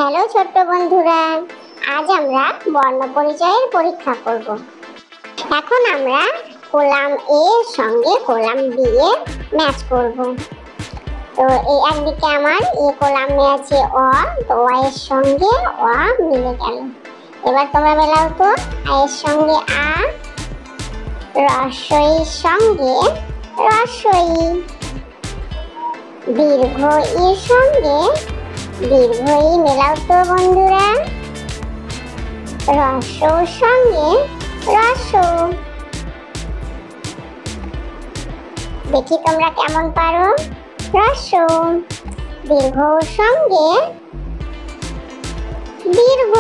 Hello ছোট্ট বন্ধুরা, আজ আমরা বর্ণ পরিচয়ের পরীক্ষা করব। এখন আমরা কলাম এ এর সঙ্গে কলাম বি এর ম্যাচ করব। তো এই একদিকে আমার এ কলামে আছে অ, তো অ এর সঙ্গে অ মিলে গেল। এবার তোমরা মেলাও তো, আ এর সঙ্গে আ, রস্বইর সঙ্গে রস্বই, দীর্ঘ ইর সঙ্গে দীর্ঘই মেলাও তো বন্ধুরা, রস্যর সঙ্গে রস্য। দেখি তোমরা কেমন পারো। রস্য, দীর্ঘর সঙ্গে দীর্ঘ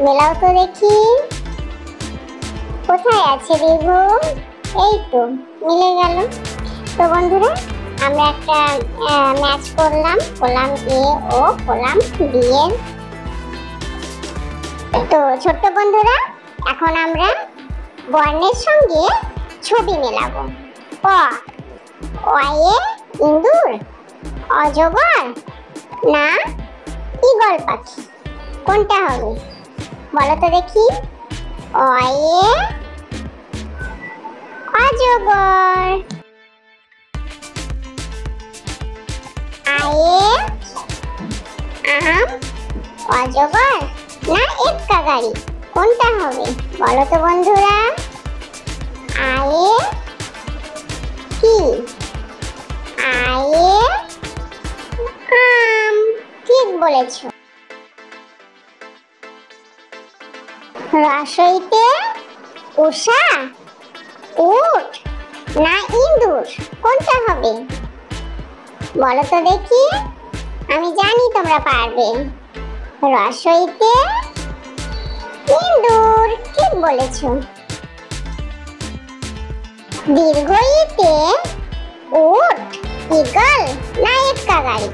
মেলাও তো দেখি, কোথায় আছে দীর্ঘ? এই তো মিলে গেল। তো বন্ধুরা, আমরা একটা ম্যাচ করলাম কলাম এ ও কলাম বি এর। তো ছোট্ট বন্ধুরা, এখন আমরা বর্ণের সঙ্গে ছবি মেলাবো। অয়ে ইঁদুর, অজগর না ঈগল পাখি, কোনটা হবে বলো তো দেখি? অয়ে অজগর, আয়ে আম, অজগর না এক্কা গাড়ি, কোনটা হবে বলো তো বন্ধুরা? আয়ে কি? আয়ে আম, ঠিক বলেছ। রসইতে উষা, উট না ইঁদুর, কোনটা হবে বলো তো দেখি? আমি জানি তোমরা পারবে। রসইতে ইঁদুর, ঠিক বলেছ। দীর্ঘইতে উট, ঈগল না এক্কা গাড়ি,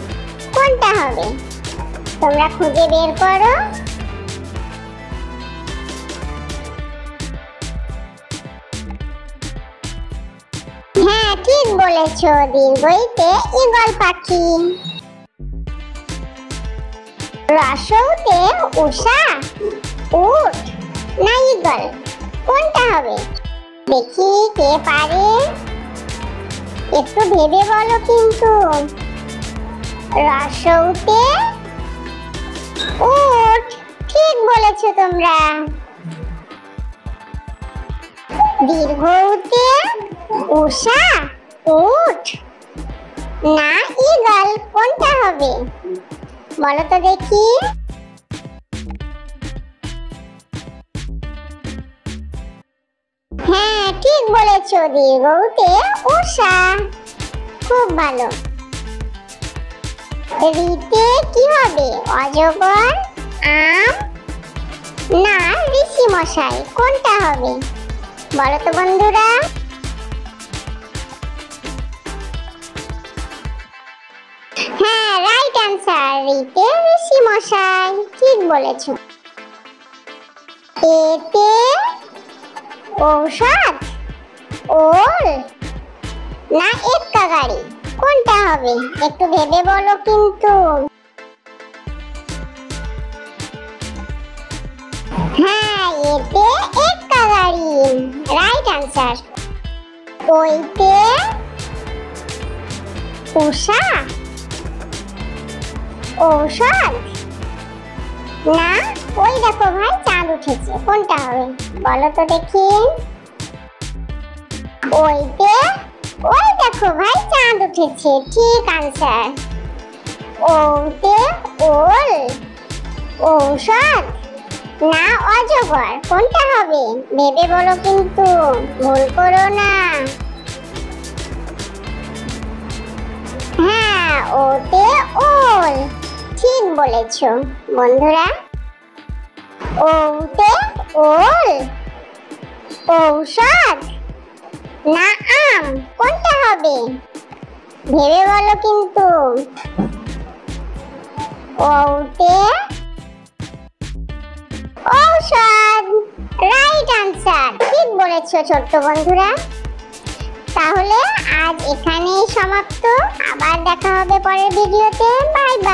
কোনটা হবে তোমরা খুঁজে বের করো। হ্যাঁ, ঠিক বলেছ, দীর্ঘইতে ঈগল পাখি। রস্যতে উষা, উট না ঈগল, কোনটা হবে দেখি কে পারে? একটু ভেবে বলো কিন্তু। রস্যতে উট, ঠিক বলেছো তোমরা। দীর্ঘতে উষা, উট না ঈগল, কোনটা হবে বলো তো দেখি? হ্যাঁ, ঠিক বলেছো, দীর্ঘতে উষা, খুব ভালো। রিতে কি হবে? অজগর, আম না ঋষি মশাই, কোনটা হবে বলো তো বন্ধুরা? হ্যাঁ, রাইট অ্যান্সার, রিতে ঋষি মশাই, ঠিক বলেছ। এতে ঔষধ, ওল না এক্কা গাড়ি, কোনটা হবে একটু ভেবে বলো কিন্তু। হ্যাঁ, এতে এক্কা গাড়ি, রাইট অ্যান্সার। ওইতে উষা, ঔষধ না, ওই দেখো ভাই চাঁদ উঠেছে, কোনটা হবে বলো তো দেখি? ওইতে ওই দেখো ভাই চাঁদ উঠেছে, ঠিক আনসার। ওতে ওল, ঔষধ না অজগর, কোনটা হবে ভেবে বলো কিন্তু, ভুল করো না। হ্যাঁ, ওতে ওল, ঠিক বলেছ বন্ধুরা। ওতে ওল, ঔষধ না আম, কোনটা হবে ভেবে বলো কিন্তু। ওতে ঔষধ, রাইট আনসার, ঠিক বলেছো ছোট্ট বন্ধুরা। তাহলে আজ এখানেই সমাপ্ত, আবার দেখা হবে পরের ভিডিওতে। Bye bye.